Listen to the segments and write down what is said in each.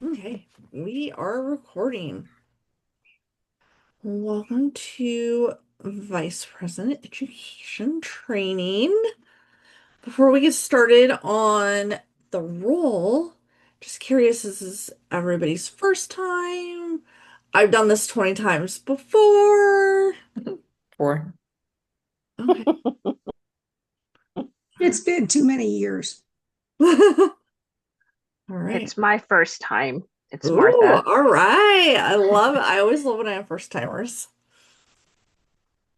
Okay, we are recording. Welcome to Vice President Education Training. Before we get started on the role, just curious, this is everybody's first time? I've done this 20 times before. For Okay. It's been too many years. All right. It's my first time. It's Ooh, Martha. all right. I love it. I always love when I have first timers.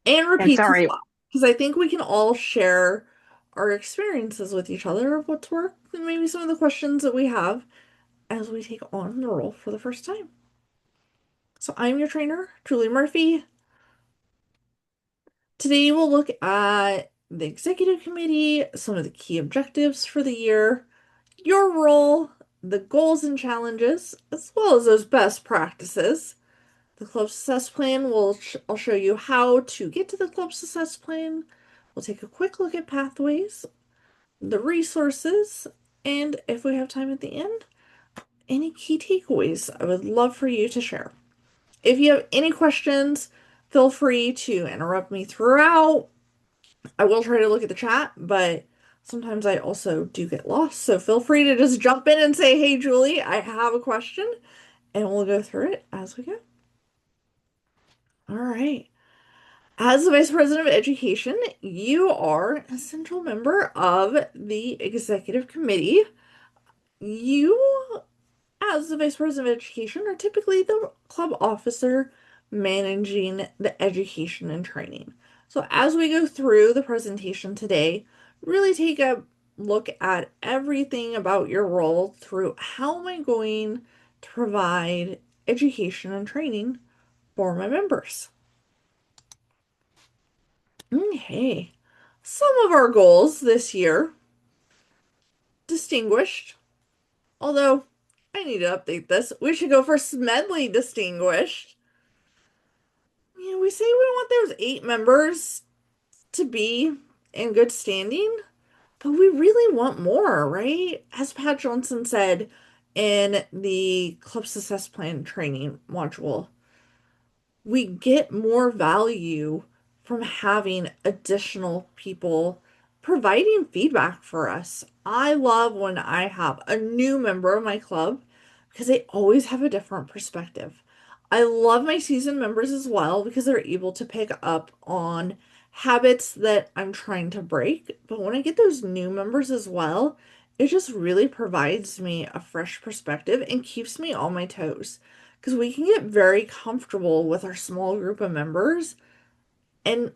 And And repeats as sorry, well. Because I think we can all share our experiences with each other of what's worked and maybe some of the questions that we have as we take on the role for the first time. So I'm your trainer, Julie Murphy. Today we'll look at the executive committee, some of the key objectives for the year, your role, the goals and challenges, as well as those best practices. The club success plan will I'll show you how to get to the club success plan. We'll take a quick look at pathways, the resources, and if we have time at the end, any key takeaways I would love for you to share. If you have any questions, feel free to interrupt me throughout. I will try to look at the chat, but sometimes I also do get lost. So feel free to just jump in and say, "Hey, Julie, I have a question," and we'll go through it as we go. All right. As the Vice President of Education, you are an essential member of the Executive Committee. You, as the Vice President of Education, are typically the club officer managing the education and training. So, as we go through the presentation today, really take a look at everything about your role through how am I going to provide education and training for my members. Okay. Some of our goals this year distinguished, although I need to update this. We should go for Smedley distinguished. We say we want those 8 members to be in good standing, but we really want more, right? As Pat Johnson said in the Club Success Plan training module, we get more value from having additional people providing feedback for us. I love when I have a new member of my club because they always have a different perspective. I love my seasoned members as well because they're able to pick up on habits that I'm trying to break. But when I get those new members as well, it just really provides me a fresh perspective and keeps me on my toes because we can get very comfortable with our small group of members and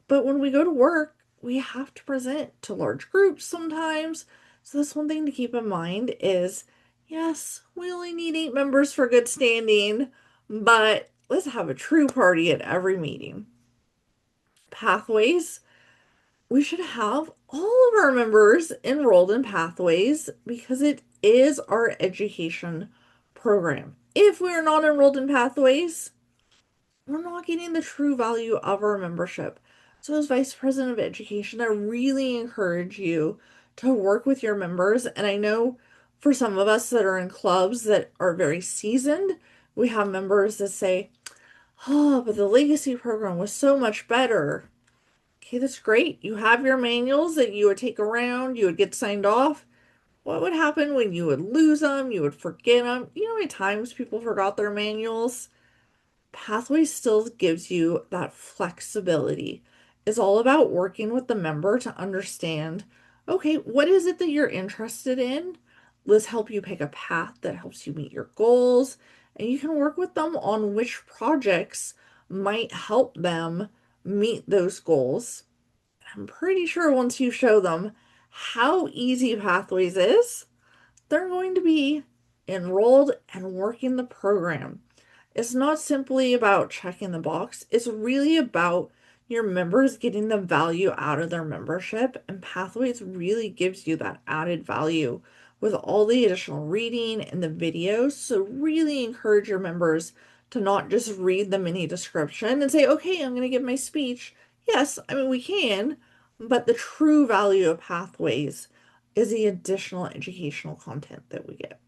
but when we go to work we have to present to large groups sometimes, so that's one thing to keep in mind is yes, we only need 8 members for good standing, but let's have a true party at every meeting. Pathways, we should have all of our members enrolled in Pathways because it is our education program. If we are not enrolled in Pathways, we're not getting the true value of our membership. So, as Vice President of Education, I really encourage you to work with your members. And I know for some of us that are in clubs that are very seasoned, we have members that say, "Oh, but the legacy program was so much better." Okay, that's great. You have your manuals that you would take around, you would get signed off. What would happen when you would lose them? You would forget them. You know how many times people forgot their manuals? Pathway still gives you that flexibility. It's all about working with the member to understand, okay, what is it that you're interested in? Let's help you pick a path that helps you meet your goals, and you can work with them on which projects might help them meet those goals. I'm pretty sure once you show them how easy Pathways is, they're going to be enrolled and working the program. It's not simply about checking the box, it's really about your members getting the value out of their membership, and Pathways really gives you that added value with all the additional reading and the videos. So, really encourage your members to not just read the mini description and say, okay, I'm going to give my speech. Yes, I mean, we can, but the true value of Pathways is the additional educational content that we get.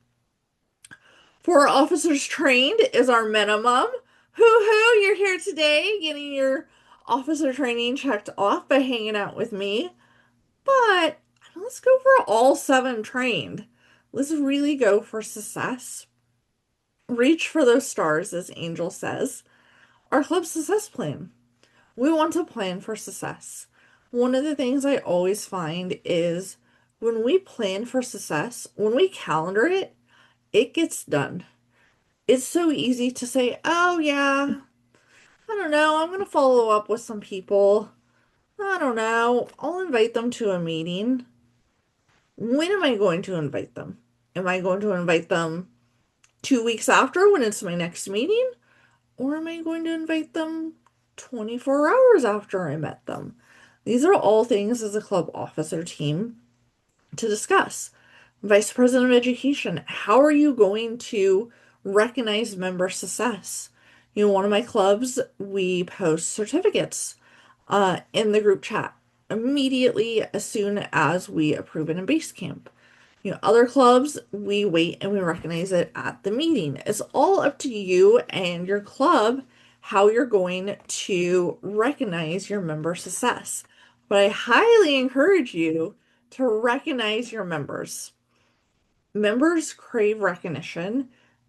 4 officers trained is our minimum. Hoo-hoo, you're here today getting your officer training checked off by hanging out with me. But let's go for all 7 trained. Let's really go for success. Reach for those stars, as Angel says. Our club success plan. We want to plan for success. One of the things I always find is when we plan for success, when we calendar it, it gets done. It's so easy to say, oh, yeah, I don't know, I'm going to follow up with some people. I don't know, I'll invite them to a meeting. When am I going to invite them? Am I going to invite them 2 weeks after when it's my next meeting? Or am I going to invite them 24 hours after I met them? These are all things as a club officer team to discuss. Vice President of Education, how are you going to recognize member success? One of my clubs, we post certificates in the group chat immediately as soon as we approve it in base camp. Other clubs, we wait and we recognize it at the meeting. It's all up to you and your club how you're going to recognize your member success. But I highly encourage you to recognize your members. Members crave recognition,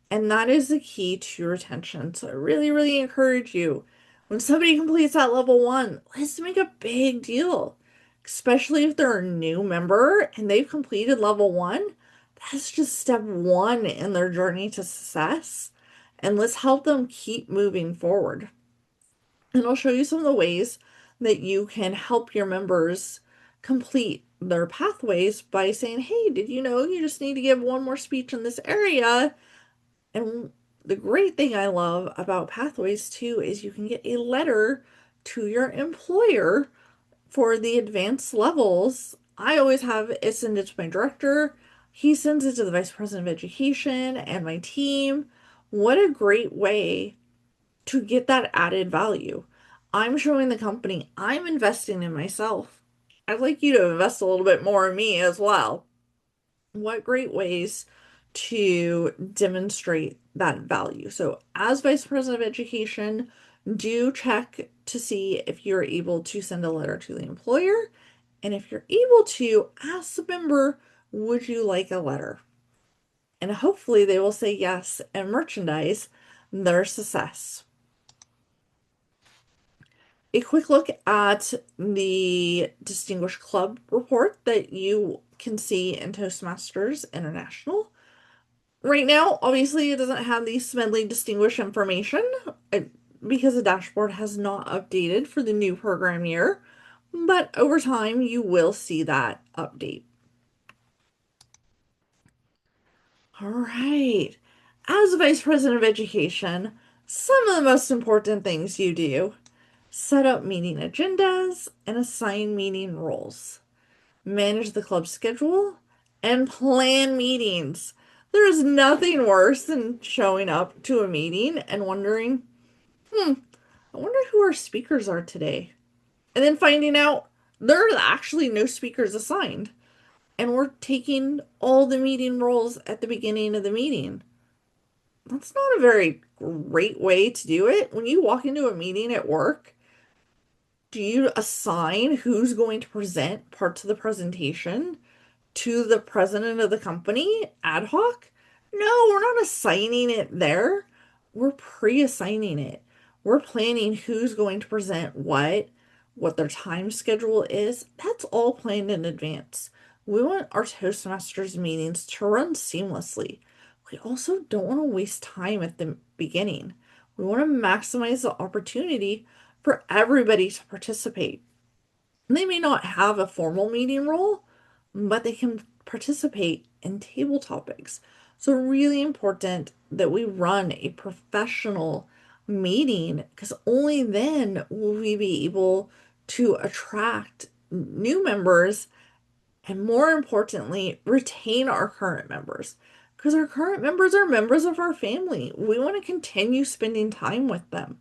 and that is the key to retention. So I really, really encourage you. When somebody completes that level 1, let's make a big deal, especially if they're a new member and they've completed level 1. That's just step 1 in their journey to success. And let's help them keep moving forward. And I'll show you some of the ways that you can help your members complete their pathways by saying, hey, did you know you just need to give one more speech in this area? And the great thing I love about pathways too is you can get a letter to your employer for the advanced levels. I always have it send it to my director. He sends it to the vice president of education and my team. What a great way to get that added value. I'm showing the company I'm investing in myself. I'd like you to invest a little bit more in me as well. What great ways to demonstrate that value. So, as Vice President of Education, do check to see if you're able to send a letter to the employer. And if you're able to, ask the member, would you like a letter? And hopefully they will say yes and merchandise their success. A quick look at the Distinguished Club report that you can see in Toastmasters International. Right now, obviously, it doesn't have the Smedley Distinguished information because the dashboard has not updated for the new program year, but over time, you will see that update. All right. As Vice President of Education, some of the most important things you do: set up meeting agendas and assign meeting roles, manage the club schedule, and plan meetings. There is nothing worse than showing up to a meeting and wondering, I wonder who our speakers are today. And then finding out there are actually no speakers assigned. And we're taking all the meeting roles at the beginning of the meeting. That's not a very great way to do it. When you walk into a meeting at work, do you assign who's going to present parts of the presentation to the president of the company ad hoc? No, we're not assigning it there. We're pre-assigning it. We're planning who's going to present what their time schedule is. That's all planned in advance. We want our Toastmasters meetings to run seamlessly. We also don't want to waste time at the beginning. We want to maximize the opportunity for everybody to participate. They may not have a formal meeting role, but they can participate in table topics. So really important that we run a professional meeting because only then will we be able to attract new members and, more importantly, retain our current members because our current members are members of our family. We want to continue spending time with them.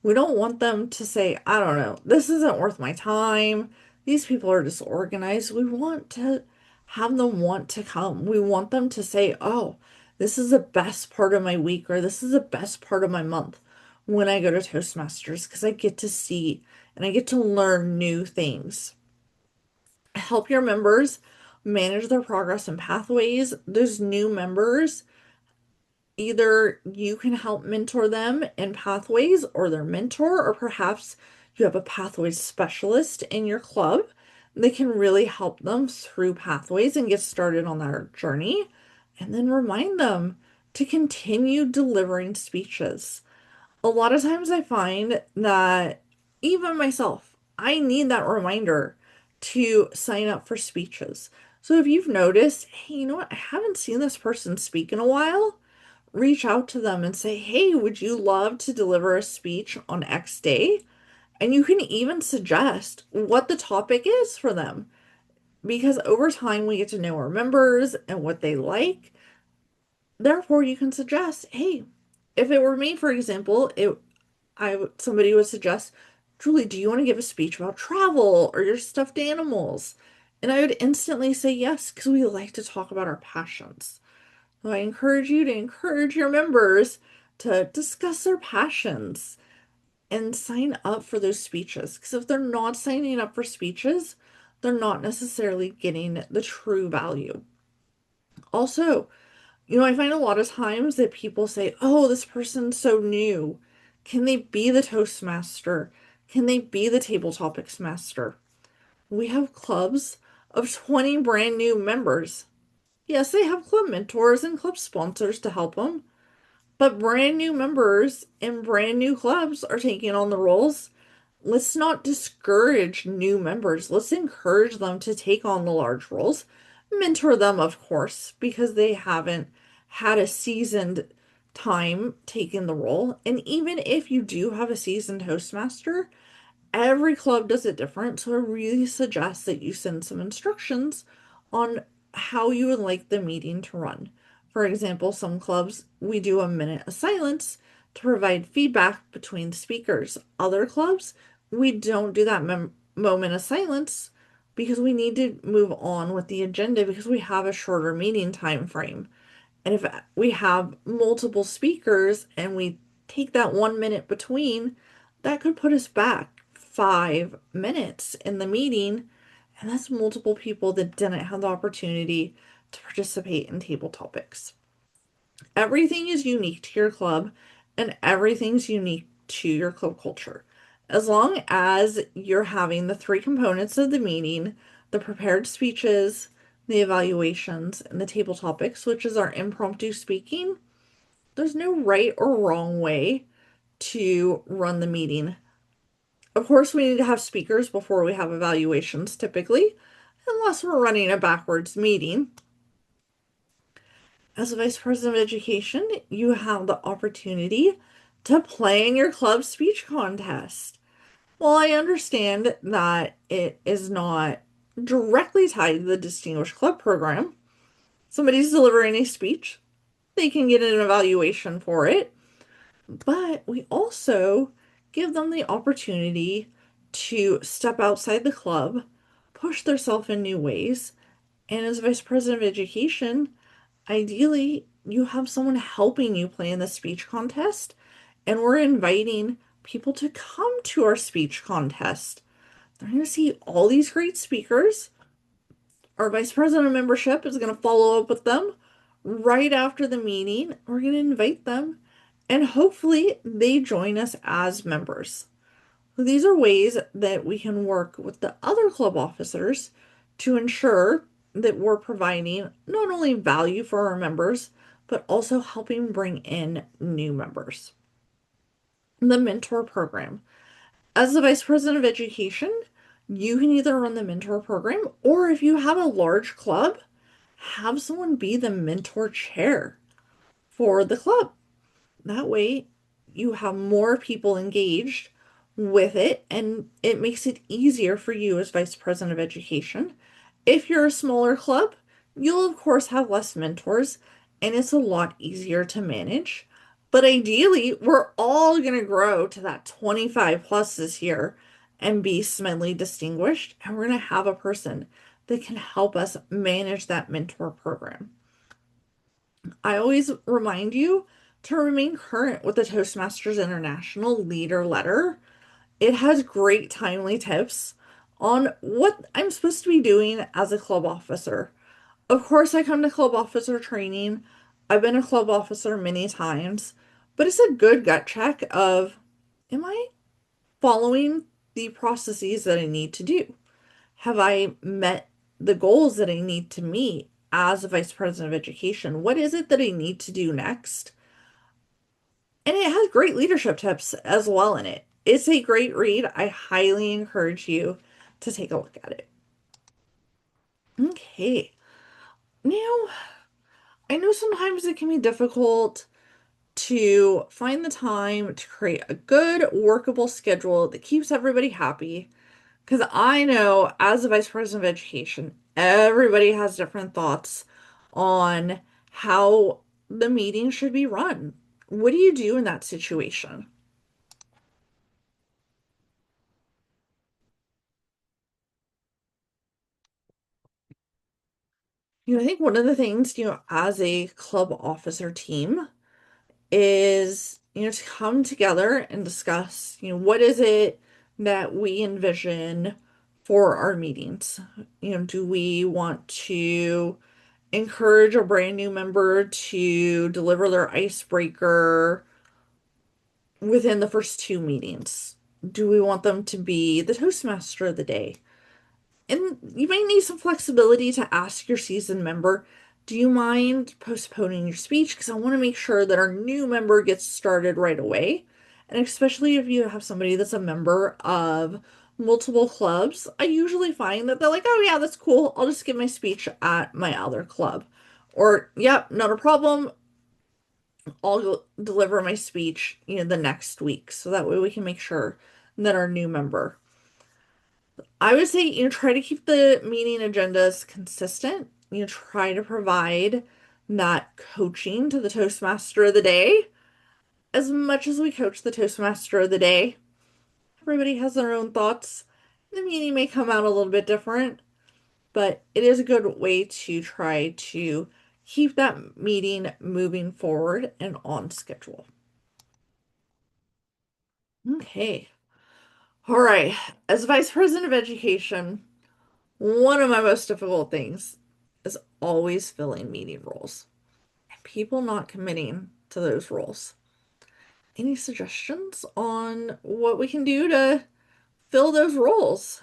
We don't want them to say, I don't know, this isn't worth my time. These people are disorganized. We want to have them want to come. We want them to say, oh, this is the best part of my week or this is the best part of my month when I go to Toastmasters because I get to see and I get to learn new things. Help your members manage their progress and pathways. Those new members, either you can help mentor them in pathways or their mentor, or perhaps you have a pathways specialist in your club that can really help them through pathways and get started on their journey. And then remind them to continue delivering speeches. A lot of times I find that even myself, I need that reminder to sign up for speeches. So if you've noticed, hey, you know what? I haven't seen this person speak in a while, reach out to them and say, hey, would you love to deliver a speech on X day? And you can even suggest what the topic is for them because over time we get to know our members and what they like. Therefore, you can suggest, hey, if it were me, for example, somebody would suggest, Julie, do you want to give a speech about travel or your stuffed animals? And I would instantly say yes because we like to talk about our passions. So I encourage you to encourage your members to discuss their passions and sign up for those speeches. Because if they're not signing up for speeches, they're not necessarily getting the true value. Also, I find a lot of times that people say, oh, this person's so new. Can they be the Toastmaster? Can they be the Table Topics Master? We have clubs of 20 brand new members. Yes, they have club mentors and club sponsors to help them, but brand new members in brand new clubs are taking on the roles. Let's not discourage new members. Let's encourage them to take on the large roles. Mentor them, of course, because they haven't had a seasoned time taking the role. And even if you do have a seasoned Toastmaster, every club does it different, so I really suggest that you send some instructions on how you would like the meeting to run. For example, some clubs we do a minute of silence to provide feedback between speakers. Other clubs we don't do that moment of silence because we need to move on with the agenda because we have a shorter meeting time frame. And if we have multiple speakers and we take that 1 minute between, that could put us back 5 minutes in the meeting. And that's multiple people that didn't have the opportunity to participate in table topics. Everything is unique to your club and everything's unique to your club culture. As long as you're having the three components of the meeting, the prepared speeches, the evaluations, and the table topics, which is our impromptu speaking, there's no right or wrong way to run the meeting. Of course, we need to have speakers before we have evaluations typically, unless we're running a backwards meeting. As a vice president of education, you have the opportunity to play in your club speech contest. While I understand that it is not directly tied to the Distinguished Club program, somebody's delivering a speech, they can get an evaluation for it, but we also give them the opportunity to step outside the club, push themselves in new ways, and as vice president of education, ideally, you have someone helping you plan the speech contest, and we're inviting people to come to our speech contest. They're going to see all these great speakers. Our vice president of membership is going to follow up with them right after the meeting. We're going to invite them, and hopefully, they join us as members. So these are ways that we can work with the other club officers to ensure that we're providing not only value for our members, but also helping bring in new members. The mentor program. As the vice president of education, you can either run the mentor program or if you have a large club, have someone be the mentor chair for the club. That way, you have more people engaged with it, and it makes it easier for you as vice president of education. If you're a smaller club, you'll of course have less mentors, and it's a lot easier to manage. But ideally, we're all going to grow to that 25 plus this year and be Smedley distinguished, and we're going to have a person that can help us manage that mentor program. I always remind you to remain current with the Toastmasters International Leader Letter. It has great timely tips on what I'm supposed to be doing as a club officer. Of course, I come to club officer training. I've been a club officer many times, but it's a good gut check of, am I following the processes that I need to do? Have I met the goals that I need to meet as a vice president of education? What is it that I need to do next? And it has great leadership tips as well in it. It's a great read. I highly encourage you to take a look at it. Okay. Now, I know sometimes it can be difficult to find the time to create a good, workable schedule that keeps everybody happy. Because I know as a vice president of education, everybody has different thoughts on how the meeting should be run. What do you do in that situation? I think one of the things, as a club officer team is, to come together and discuss, what is it that we envision for our meetings? Do we want to encourage a brand new member to deliver their icebreaker within the first two meetings? Do we want them to be the Toastmaster of the day? And you might need some flexibility to ask your seasoned member, do you mind postponing your speech? Because I want to make sure that our new member gets started right away. And especially if you have somebody that's a member of multiple clubs, I usually find that they're like, oh, yeah, that's cool. I'll just give my speech at my other club. Or, yep, not a problem. I'll deliver my speech, the next week. So that way we can make sure that our new member I would say, try to keep the meeting agendas consistent. Try to provide that coaching to the Toastmaster of the day. As much as we coach the Toastmaster of the day, everybody has their own thoughts. The meeting may come out a little bit different, but it is a good way to try to keep that meeting moving forward and on schedule. Okay. All right. As Vice President of Education, one of my most difficult things is always filling meeting roles and people not committing to those roles. Any suggestions on what we can do to fill those roles?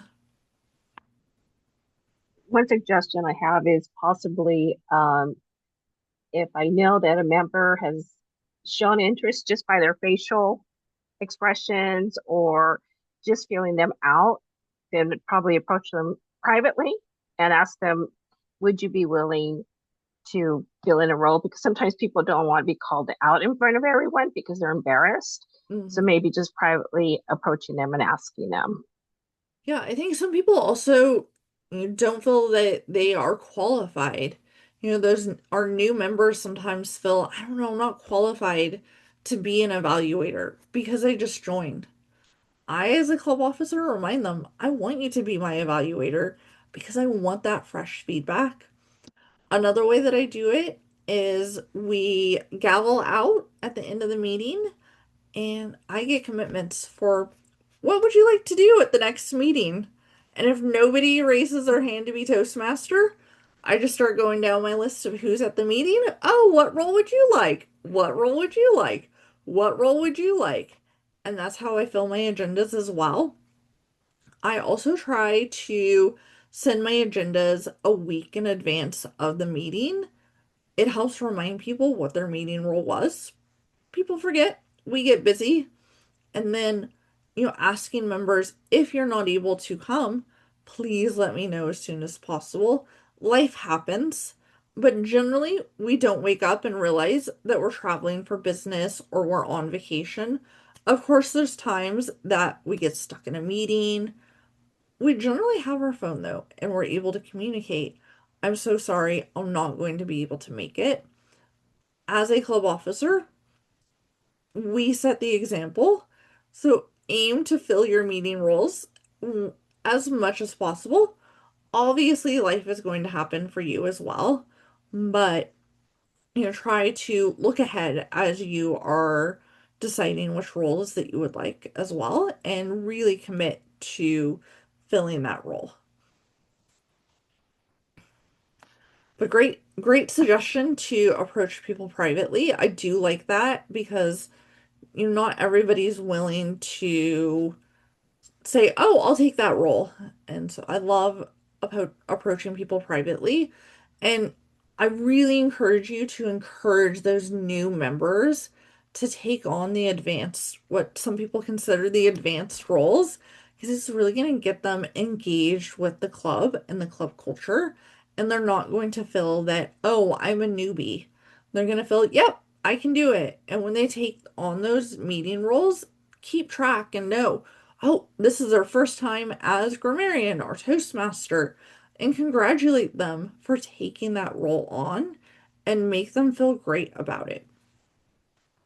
One suggestion I have is possibly if I know that a member has shown interest just by their facial expressions or just feeling them out, then probably approach them privately and ask them, would you be willing to fill in a role? Because sometimes people don't want to be called out in front of everyone because they're embarrassed. So Mhm. maybe just privately approaching them and asking them. Yeah, I think some people also don't feel that they are qualified. Those our new members sometimes feel, I don't know, I'm not qualified to be an evaluator because I just joined. I, as a club officer, remind them, I want you to be my evaluator because I want that fresh feedback. Another way that I do it is we gavel out at the end of the meeting and I get commitments for what would you like to do at the next meeting? And if nobody raises their hand to be Toastmaster, I just start going down my list of who's at the meeting. Oh, what role would you like? What role would you like? What role would you like? And that's how I fill my agendas as well. I also try to send my agendas a week in advance of the meeting. It helps remind people what their meeting role was. People forget, we get busy, and then, asking members if you're not able to come, please let me know as soon as possible. Life happens, but generally, we don't wake up and realize that we're traveling for business or we're on vacation. Of course, there's times that we get stuck in a meeting. We generally have our phone though, and we're able to communicate. I'm so sorry, I'm not going to be able to make it. As a club officer, we set the example. So aim to fill your meeting roles as much as possible. Obviously, life is going to happen for you as well, but try to look ahead as you are deciding which roles that you would like as well, and really commit to filling that role. But great suggestion to approach people privately. I do like that because not everybody's willing to say, "Oh, I'll take that role." And so I love approaching people privately. And I really encourage you to encourage those new members to take on the advanced, what some people consider the advanced roles, because it's really going to get them engaged with the club and the club culture. And they're not going to feel that, "Oh, I'm a newbie." They're going to feel, "Yep, I can do it." And when they take on those meeting roles, keep track and know, "Oh, this is their first time as grammarian or Toastmaster," and congratulate them for taking that role on and make them feel great about it.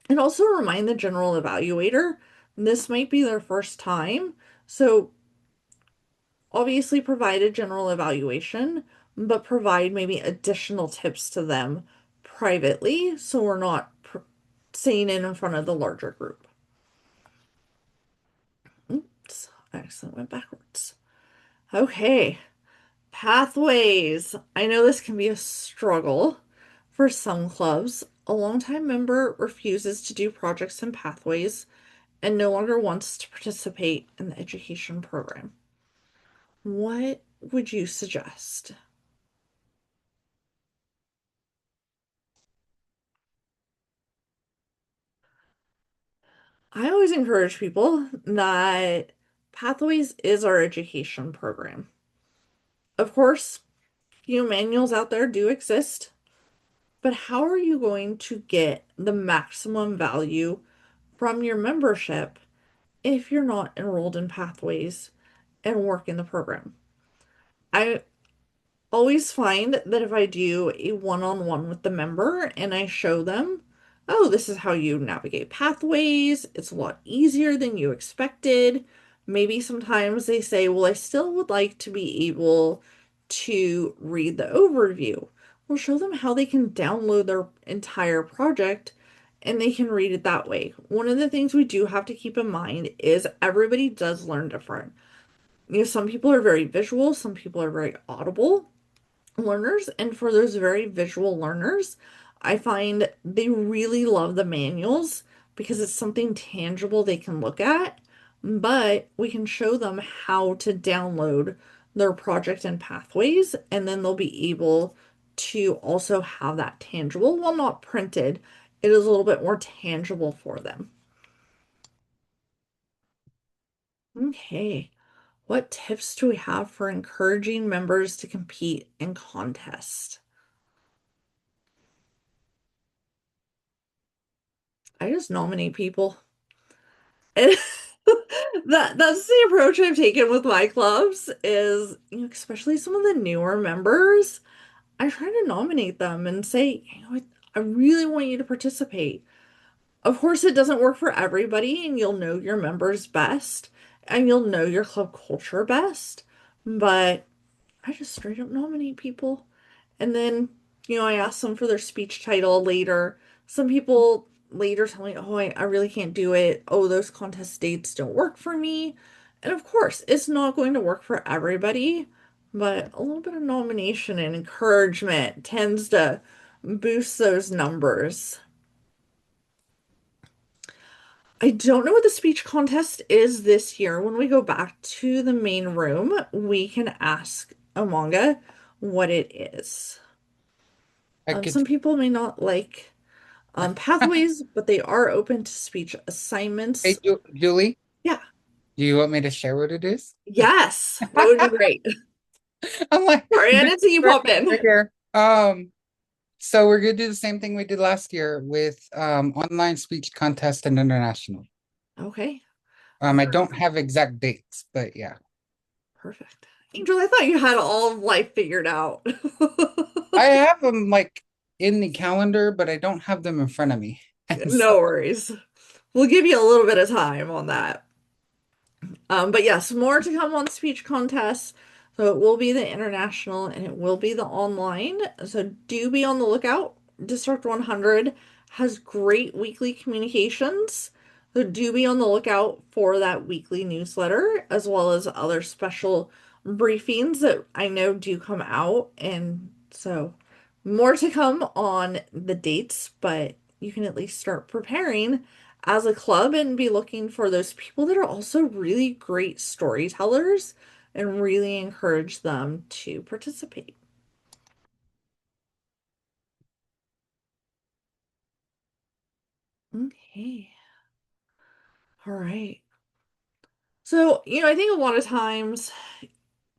And also remind the general evaluator this might be their first time, so obviously provide a general evaluation, but provide maybe additional tips to them privately so we're not saying it in front of the larger group. Oops, I accidentally went backwards. Okay. Pathways. I know this can be a struggle for some clubs. A longtime member refuses to do projects in pathways and no longer wants to participate in the education program. What would you suggest? I always encourage people that Pathways is our education program. Of course, manuals out there do exist, but how are you going to get the maximum value from your membership if you're not enrolled in Pathways and work in the program? I always find that if I do a one-on-one with the member and I show them, "Oh, this is how you navigate Pathways. It's a lot easier than you expected." Maybe sometimes they say, "Well, I still would like to be able to read the overview." We'll show them how they can download their entire project and they can read it that way. One of the things we do have to keep in mind is everybody does learn different. Some people are very visual, some people are very audible learners, and for those very visual learners, I find they really love the manuals because it's something tangible they can look at, but we can show them how to download their project and pathways, and then they'll be able to also have that tangible, while not printed, it is a little bit more tangible for them. Okay, what tips do we have for encouraging members to compete in contests? I just nominate people. And that's the approach I've taken with my clubs is, especially some of the newer members, I try to nominate them and say, I really want you to participate. Of course, it doesn't work for everybody, and you'll know your members best and you'll know your club culture best, but I just straight up nominate people. And then, I ask them for their speech title later. Some people later tell me, "Oh, I really can't do it. Oh, those contest dates don't work for me." And of course, it's not going to work for everybody, but a little bit of nomination and encouragement tends to boost those numbers. I don't know what the speech contest is this year. When we go back to the main room, we can ask Amanga what it is. I could. Some people may not like pathways, but they are open to speech assignments. Hey, Julie, Yeah. do you want me to share what it is? Yes, that would be great. I'm like, Sorry, I this didn't see you right pop in. here. So we're gonna do the same thing we did last year with online speech contest and international. Okay, I don't have exact dates, but yeah. perfect. Angel, I thought you had all of life figured out. I have them like in the calendar, but I don't have them in front of me. And so No worries. We'll give you a little bit of time on that. But yes, more to come on speech contests. So it will be the international and it will be the online. So do be on the lookout District 100 has great weekly communications. So do be on the lookout for that weekly newsletter, as well as other special briefings that I know do come out. And so more to come on the dates, but you can at least start preparing as a club and be looking for those people that are also really great storytellers and really encourage them to participate. Okay. All right. So, I think a lot of times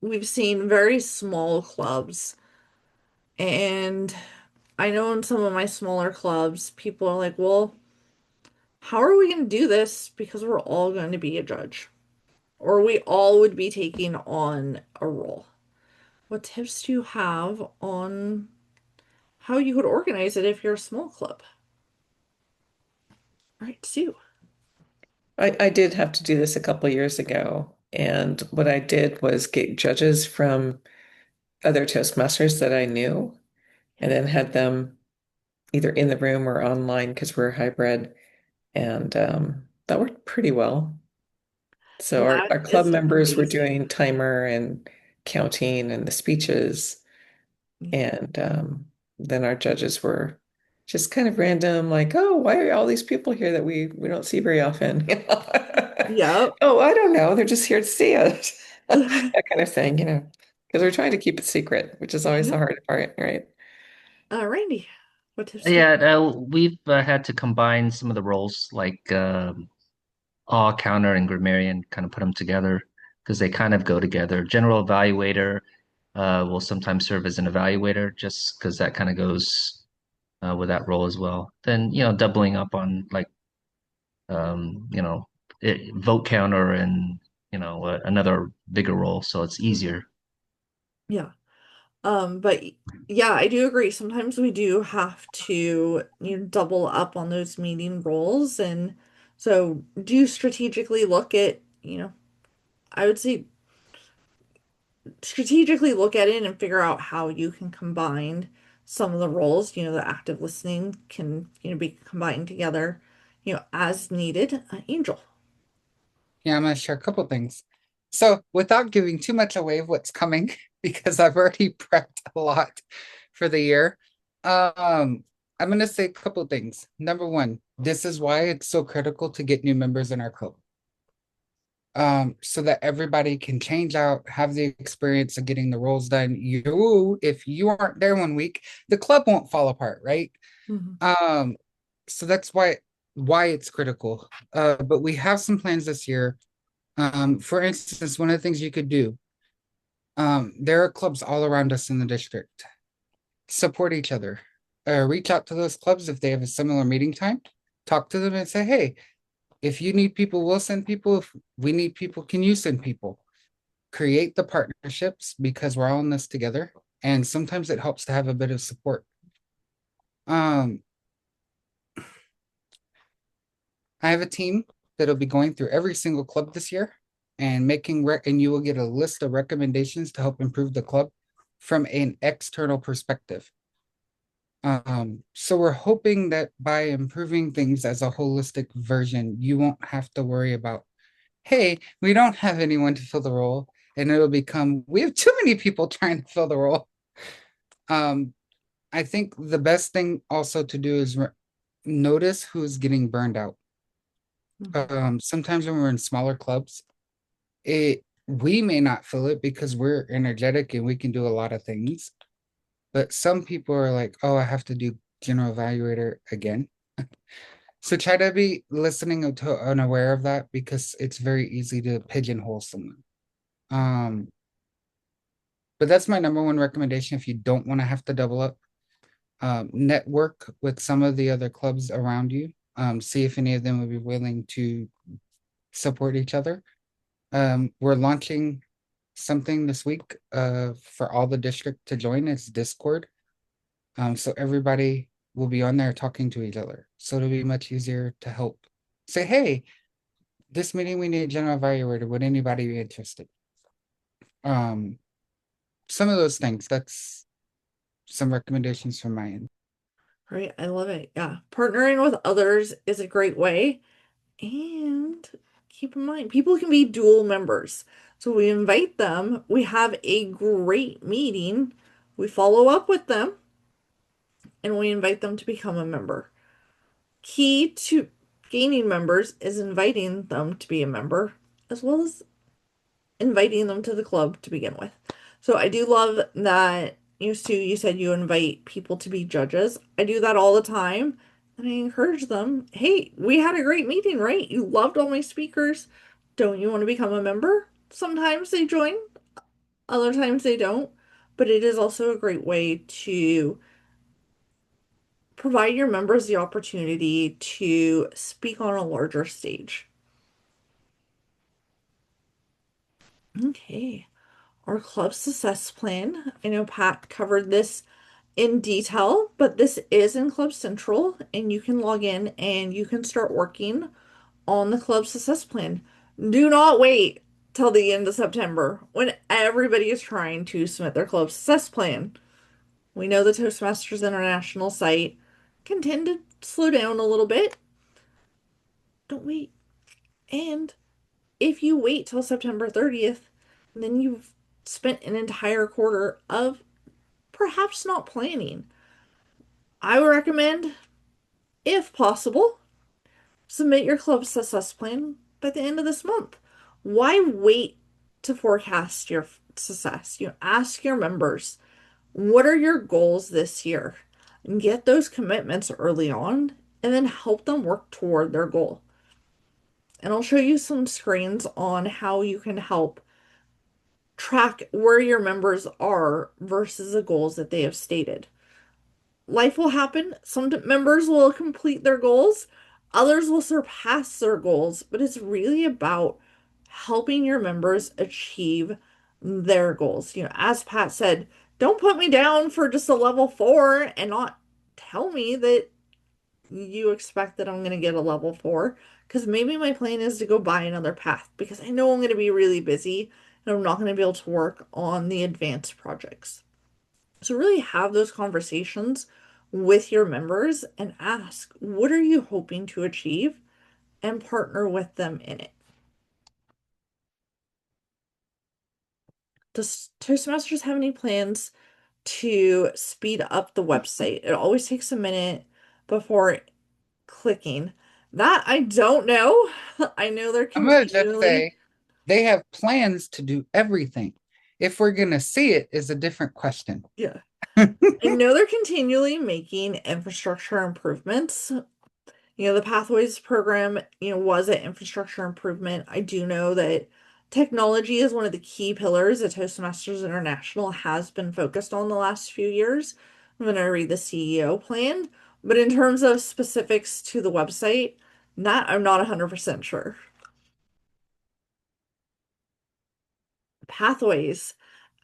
we've seen very small clubs, and I know in some of my smaller clubs, people are like, well, how are we going to do this? Because we're all going to be a judge, or we all would be taking on a role. What tips do you have on how you would organize it if you're a small club? All right, Sue. I did have to do this a couple years ago. And what I did was get judges from other Toastmasters that I knew and then had them either in the room or online because we're hybrid. And that worked pretty well. So That our club is members were amazing. doing timer and counting and the speeches. And then our judges were just kind of random, like, oh, why are all these people here that we don't see very often? You know? Yep. Oh, I don't know. They're just here to see us. That kind of thing, because we're trying to keep it secret, which is always the Yep. hard part, right? Randy, what tips do you Yeah, we've had to combine some of the roles, like awe counter and grammarian, kind of put them together because they kind of go together. General evaluator will sometimes serve as an evaluator, just because that kind of goes with that role as well. Then, doubling up on like vote counter and another bigger role, so it's Mhm. easier. Yeah. But yeah, I do agree. Sometimes we do have to, double up on those meeting roles. And so do strategically look at, I would say strategically look at it and figure out how you can combine some of the roles. The active listening can, be combined together, as needed. Angel. Yeah, I'm gonna share a couple things. So, without giving too much away of what's coming, because I've already prepped a lot for the year, I'm gonna say a couple things. Number one, this is why it's so critical to get new members in our club. So that everybody can change out, have the experience of getting the roles done. If you aren't there one week, the club won't fall apart, right? Mhm. Um, so that's why it's critical. But we have some plans this year. For instance, one of the things you could do, there are clubs all around us in the district. Support each other. Reach out to those clubs if they have a similar meeting time. Talk to them and say, hey, if you need people, we'll send people. If we need people, can you send people? Create the partnerships because we're all in this together. And sometimes it helps to have a bit of support. Um, I have a team that'll be going through every single club this year and and you will get a list of recommendations to help improve the club from an external perspective. So we're hoping that by improving things as a holistic version, you won't have to worry about, hey, we don't have anyone to fill the role, and it'll become we have too many people trying to fill the role. Um, I think the best thing also to do is notice who's getting burned out. Mhm. Sometimes when we're in smaller clubs, we may not feel it because we're energetic and we can do a lot of things. But some people are like, oh, I have to do general evaluator again. So try to be listening to and aware of that because it's very easy to pigeonhole someone. Um, but that's my number one recommendation if you don't want to have to double up. Network with some of the other clubs around you. See if any of them would be willing to support each other. We're launching something this week for all the district to join. It's Discord. So everybody will be on there talking to each other. So it'll be much easier to help say, hey, this meeting we need a general evaluator. Would anybody be interested? Um, some of those things. That's some recommendations from my end. Right, I love it. Yeah. Partnering with others is a great way. And keep in mind, people can be dual members. So we invite them, we have a great meeting, we follow up with them, and we invite them to become a member. Key to gaining members is inviting them to be a member, as well as inviting them to the club to begin with. So I do love that you said you invite people to be judges. I do that all the time. And I encourage them, hey, we had a great meeting, right? You loved all my speakers. Don't you want to become a member? Sometimes they join, other times they don't. But it is also a great way to provide your members the opportunity to speak on a larger stage. Okay. Our club success plan. I know Pat covered this in detail, but this is in Club Central, and you can log in and you can start working on the club success plan. Do not wait till the end of September when everybody is trying to submit their club success plan. We know the Toastmasters International site can tend to slow down a little bit. Don't wait. And if you wait till September 30th, then you've spent an entire quarter of perhaps not planning. I would recommend, if possible, submit your club success plan by the end of this month. Why wait to forecast your success? You ask your members, what are your goals this year? And get those commitments early on and then help them work toward their goal. And I'll show you some screens on how you can help track where your members are versus the goals that they have stated. Life will happen. Some members will complete their goals, others will surpass their goals, but it's really about helping your members achieve their goals. As Pat said, don't put me down for just a level 4 and not tell me that you expect that I'm going to get a level 4, because maybe my plan is to go buy another path because I know I'm going to be really busy and I'm not going to be able to work on the advanced projects. So really have those conversations with your members and ask, what are you hoping to achieve? And partner with them in it. Does Toastmasters have any plans to speed up the website? It always takes a minute before clicking. That I don't know. I know they're I'm gonna just continually, say they have plans to do everything. If we're gonna see it is a different question. yeah. I know they're continually making infrastructure improvements. The Pathways program, was an infrastructure improvement. I do know that technology is one of the key pillars that Toastmasters International has been focused on the last few years. When I read the CEO plan, but in terms of specifics to the website, that I'm not 100% sure. Pathways.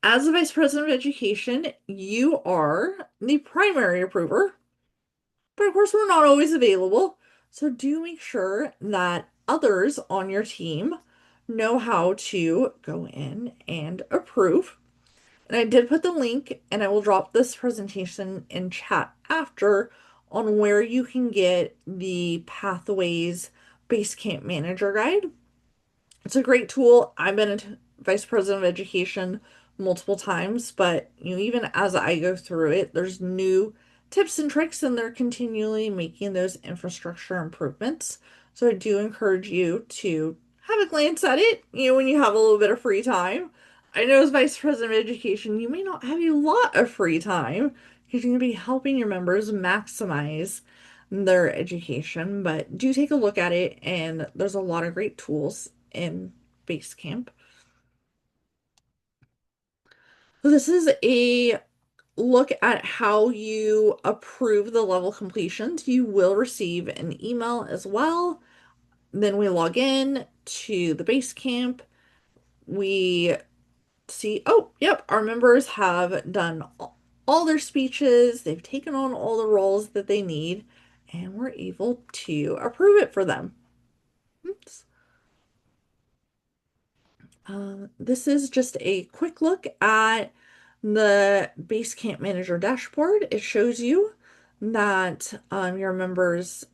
As the Vice President of Education, you are the primary approver. But of course, we're not always available. So do make sure that others on your team know how to go in and approve. And I did put the link, and I will drop this presentation in chat after on where you can get the Pathways Basecamp Manager Guide. It's a great tool. I've been a vice president of education multiple times, but even as I go through it, there's new tips and tricks, and they're continually making those infrastructure improvements. So I do encourage you to have a glance at it, when you have a little bit of free time. I know as vice president of education, you may not have a lot of free time because you're going to be helping your members maximize their education, but do take a look at it, and there's a lot of great tools in Basecamp. So this is a look at how you approve the level completions. You will receive an email as well. Then we log in to the Basecamp. We see, oh, yep, our members have done all their speeches. They've taken on all the roles that they need, and we're able to approve it for them. Oops. This is just a quick look at the Basecamp Manager dashboard. It shows you that your members'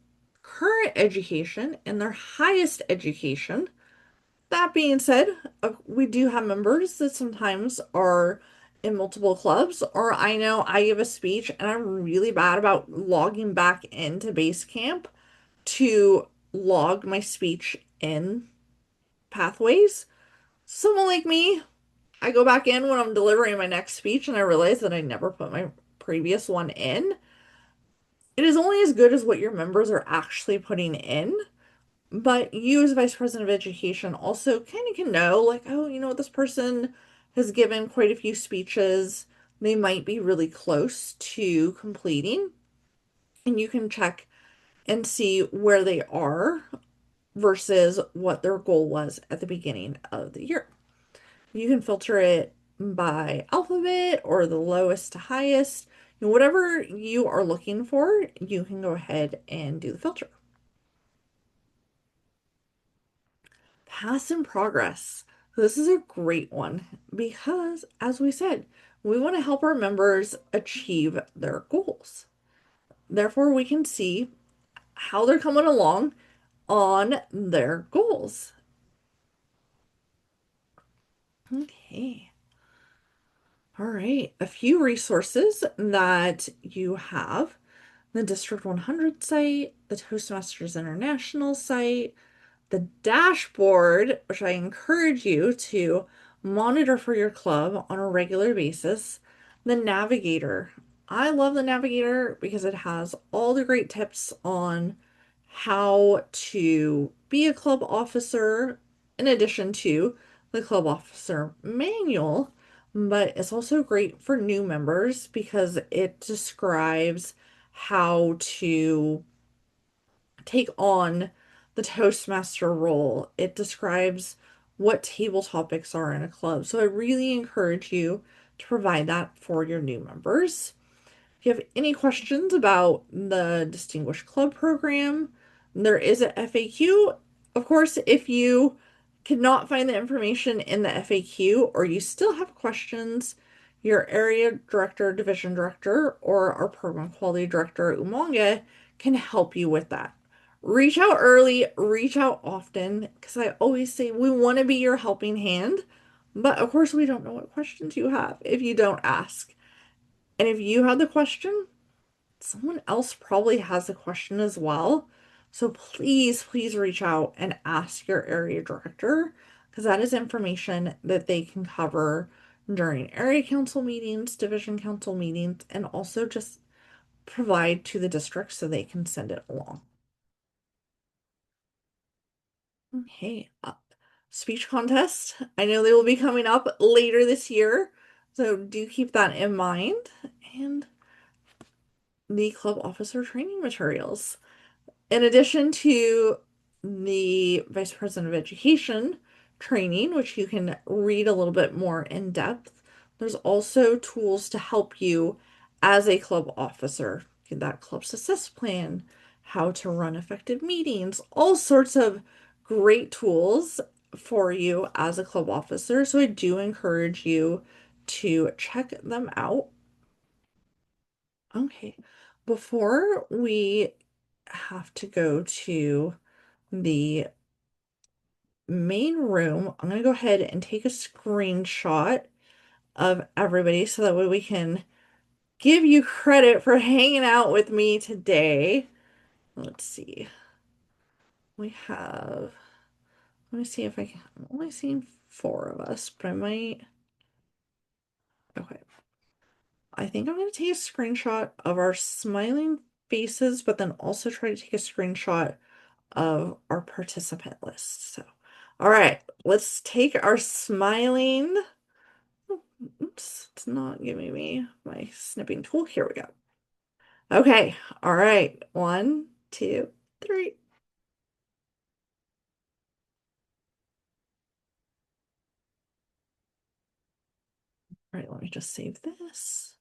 current education and their highest education. That being said, we do have members that sometimes are in multiple clubs, or I know I give a speech and I'm really bad about logging back into Basecamp to log my speech in Pathways. Someone like me, I go back in when I'm delivering my next speech and I realize that I never put my previous one in. It is only as good as what your members are actually putting in. But you, as Vice President of Education, also kind of can know, like, oh, this person has given quite a few speeches. They might be really close to completing. And you can check and see where they are versus what their goal was at the beginning of the year. You can filter it by alphabet or the lowest to highest. Whatever you are looking for, you can go ahead and do the filter. Past and progress. This is a great one because, as we said, we want to help our members achieve their goals. Therefore, we can see how they're coming along on their goals. Okay. All right. A few resources that you have: the District 100 site, the Toastmasters International site, the dashboard, which I encourage you to monitor for your club on a regular basis, the navigator. I love the navigator because it has all the great tips on how to be a club officer in addition to the club officer manual, but it's also great for new members because it describes how to take on the Toastmaster role. It describes what table topics are in a club. So I really encourage you to provide that for your new members. If you have any questions about the Distinguished Club program, there is a FAQ. Of course, if you cannot find the information in the FAQ or you still have questions, your area director, division director, or our program quality director, Umonga, can help you with that. Reach out early, reach out often, because I always say we want to be your helping hand, but of course we don't know what questions you have if you don't ask. And if you have the question, someone else probably has a question as well. So please, please reach out and ask your area director because that is information that they can cover during area council meetings, division council meetings, and also just provide to the district so they can send it along. Okay, speech contest. I know they will be coming up later this year, so do keep that in mind. And the club officer training materials. In addition to the Vice President of Education training, which you can read a little bit more in depth, there's also tools to help you as a club officer. That club success plan, how to run effective meetings, all sorts of great tools for you as a club officer. So I do encourage you to check them out. Okay, before we have to go to the main room, I'm going to go ahead and take a screenshot of everybody so that way we can give you credit for hanging out with me today. Let's see. We have, let me see if I can, I'm only seeing 4 of us, but I might, okay. I think I'm going to take a screenshot of our smiling faces, but then also try to take a screenshot of our participant list. So, all right, let's take our smiling. Oops, it's not giving me my snipping tool. Here we go. Okay, all right. 1, 2, 3. All right, let me just save this.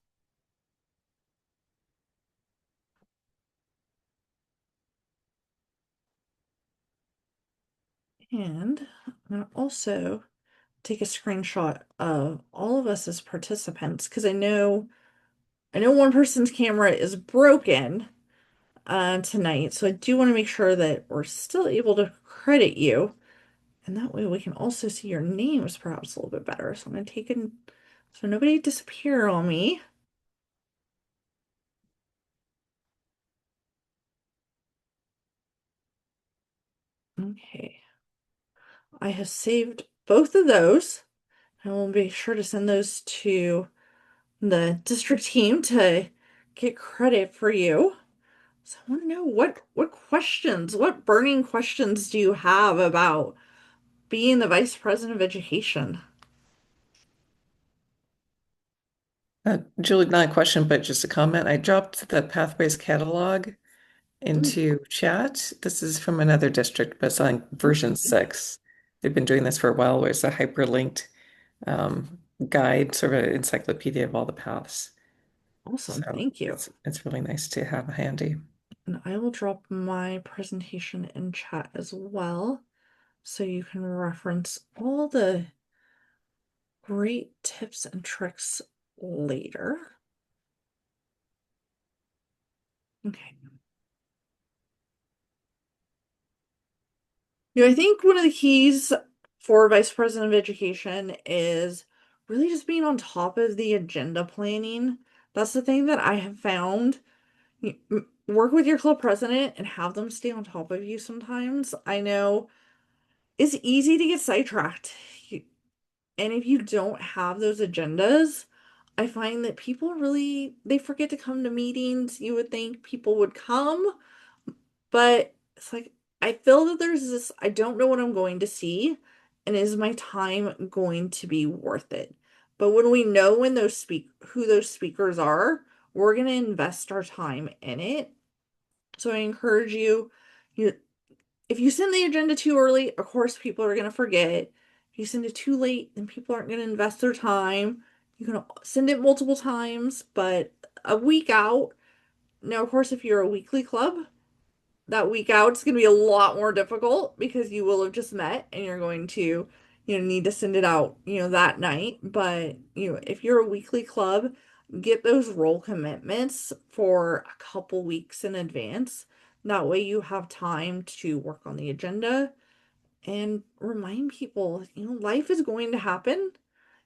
And I'm going to also take a screenshot of all of us as participants because I know I know one person's camera is broken tonight, so I do want to make sure that we're still able to credit you. And that way we can also see your names perhaps a little bit better. So I'm going to take in, so nobody disappear on me. Okay. I have saved both of those. I will be sure to send those to the district team to get credit for you. So I want to know what questions, what burning questions do you have about being the vice president of education? Julie, not a question, but just a comment. I dropped the Pathways catalog Ooh, into chat. This is from another district, but it's on version okay. 6. They've been doing this for a while, where it's a hyperlinked guide, sort of an encyclopedia of all the paths. Awesome. So Thank you. it's really nice to have handy. And I will drop my presentation in chat as well, so you can reference all the great tips and tricks later. Okay. I think one of the keys for Vice President of Education is really just being on top of the agenda planning. That's the thing that I have found. Work with your club president and have them stay on top of you sometimes. I know it's easy to get sidetracked. And if you don't have those agendas, I find that people really they forget to come to meetings. You would think people would come, but it's like I feel that there's this I don't know what I'm going to see, and is my time going to be worth it? But when we know when those speak who those speakers are, we're going to invest our time in it. So I encourage you if you send the agenda too early, of course people are going to forget. If you send it too late, then people aren't going to invest their time. You can send it multiple times, but a week out. Now, of course, if you're a weekly club, that week out is going to be a lot more difficult because you will have just met and you're going to, need to send it out, that night. But, if you're a weekly club, get those role commitments for a couple weeks in advance. That way you have time to work on the agenda and remind people, life is going to happen.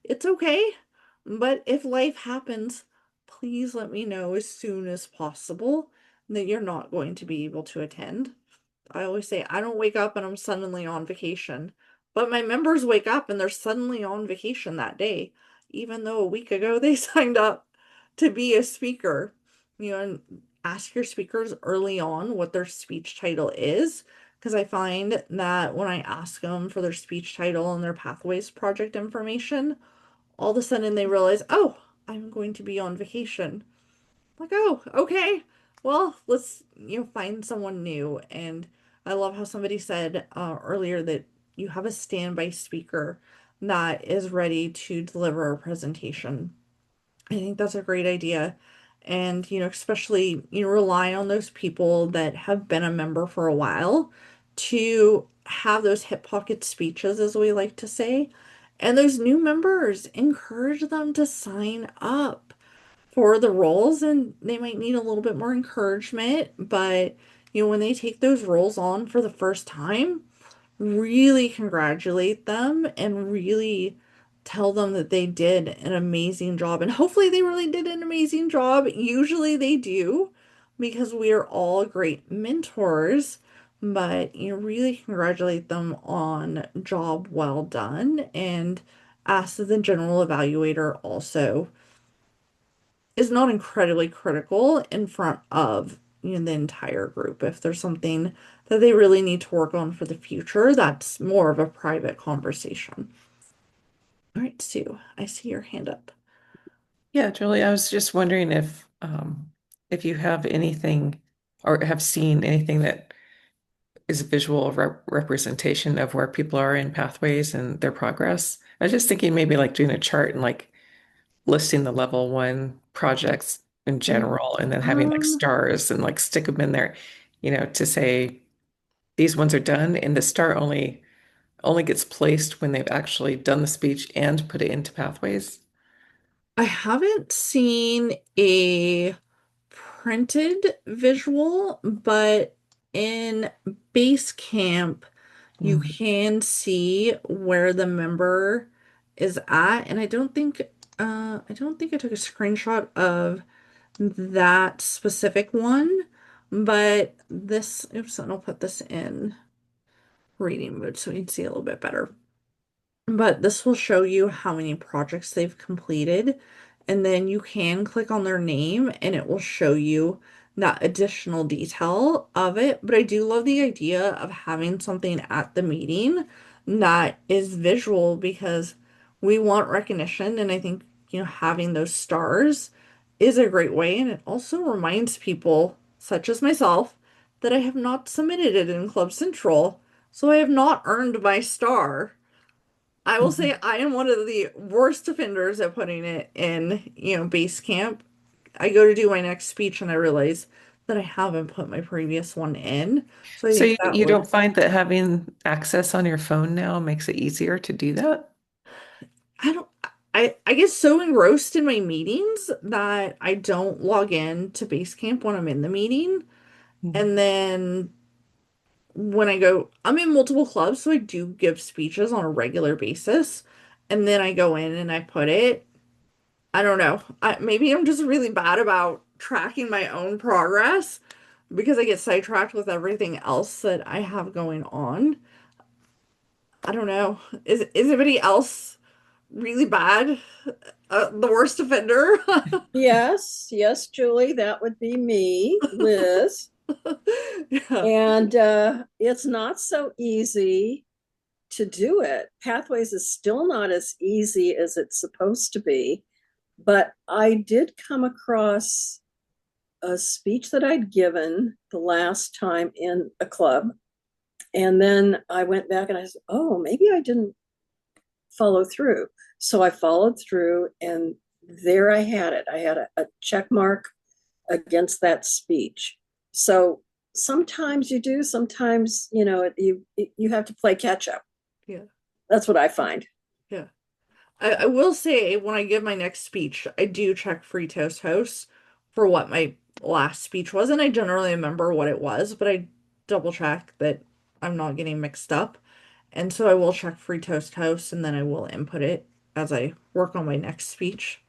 It's okay. But if life happens, please let me know as soon as possible that you're not going to be able to attend. I always say I don't wake up and I'm suddenly on vacation, but my members wake up and they're suddenly on vacation that day, even though a week ago they signed up to be a speaker. And ask your speakers early on what their speech title is, because I find that when I ask them for their speech title and their pathways project information, all of a sudden they realize, oh, I'm going to be on vacation. Like, oh, okay. Well, let's, find someone new. And I love how somebody said earlier that you have a standby speaker that is ready to deliver a presentation. I think that's a great idea. And, especially, rely on those people that have been a member for a while to have those hip pocket speeches, as we like to say. And those new members, encourage them to sign up for the roles, and they might need a little bit more encouragement, but when they take those roles on for the first time, really congratulate them and really tell them that they did an amazing job. And hopefully they really did an amazing job. Usually they do, because we are all great mentors, but really congratulate them on job well done, and ask that the general evaluator also is not incredibly critical in front of the entire group. If there's something that they really need to work on for the future, that's more of a private conversation. All right, Sue, I see your hand up. Yeah, Julie, I was just wondering if you have anything or have seen anything that is a visual representation of where people are in pathways and their progress. I was just thinking maybe like doing a chart and like listing the level 1 projects in Mm, general, and then having like Um, stars and like stick them in there, to say these ones are done, and the star only gets placed when they've actually done the speech and put it into pathways. I haven't seen a printed visual, but in Basecamp, you Mm. can see where the member is at, and I don't think I took a screenshot of that specific one, but this, oops, and I'll put this in reading mode so you can see a little bit better. But this will show you how many projects they've completed. And then you can click on their name and it will show you that additional detail of it. But I do love the idea of having something at the meeting that is visual because we want recognition. And I think, having those stars is a great way. And it also reminds people, such as myself, that I have not submitted it in Club Central. So I have not earned my star. I will say I am one of the worst offenders at putting it in, base camp. I go to do my next speech and I realize that I haven't put my previous one in. So I So think you, that you would, don't find that having access on your phone now makes it easier to do that? I don't, I get so engrossed in my meetings that I don't log in to base camp when I'm in the meeting. Mm. And then when I'm in multiple clubs, so I do give speeches on a regular basis. And then I go in and I put it. I don't know. Maybe I'm just really bad about tracking my own progress because I get sidetracked with everything else that I have going on. I don't know. Is anybody else really bad? The worst offender? Yes, yes, Julie, that would be me, Liz. Yeah. And it's not so easy to do it. Pathways is still not as easy as it's supposed to be. But I did come across a speech that I'd given the last time in a club. And then I went back and I said, oh, maybe I didn't follow through. So I followed through and there I had it. I had a check mark against that speech. So sometimes you do, sometimes, you have to play catch up. Yeah. That's what I find. Yeah. I will say when I give my next speech, I do check Free Toast Hosts for what my last speech was, and I generally remember what it was, but I double check that I'm not getting mixed up. And so I will check Free Toast Hosts and then I will input it as I work on my next speech.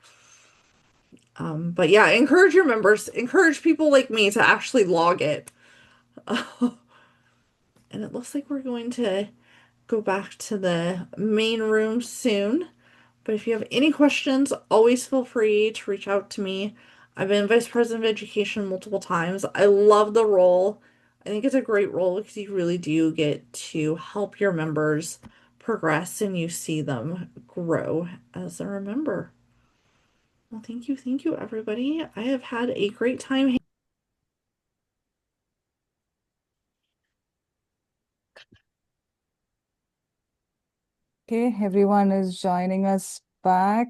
But yeah, encourage your members, encourage people like me to actually log it. And it looks like we're going to go back to the main room soon. But if you have any questions, always feel free to reach out to me. I've been vice president of education multiple times. I love the role. I think it's a great role because you really do get to help your members progress and you see them grow as a member. Well, thank you, everybody. I have had a great time. Okay, everyone is joining us back.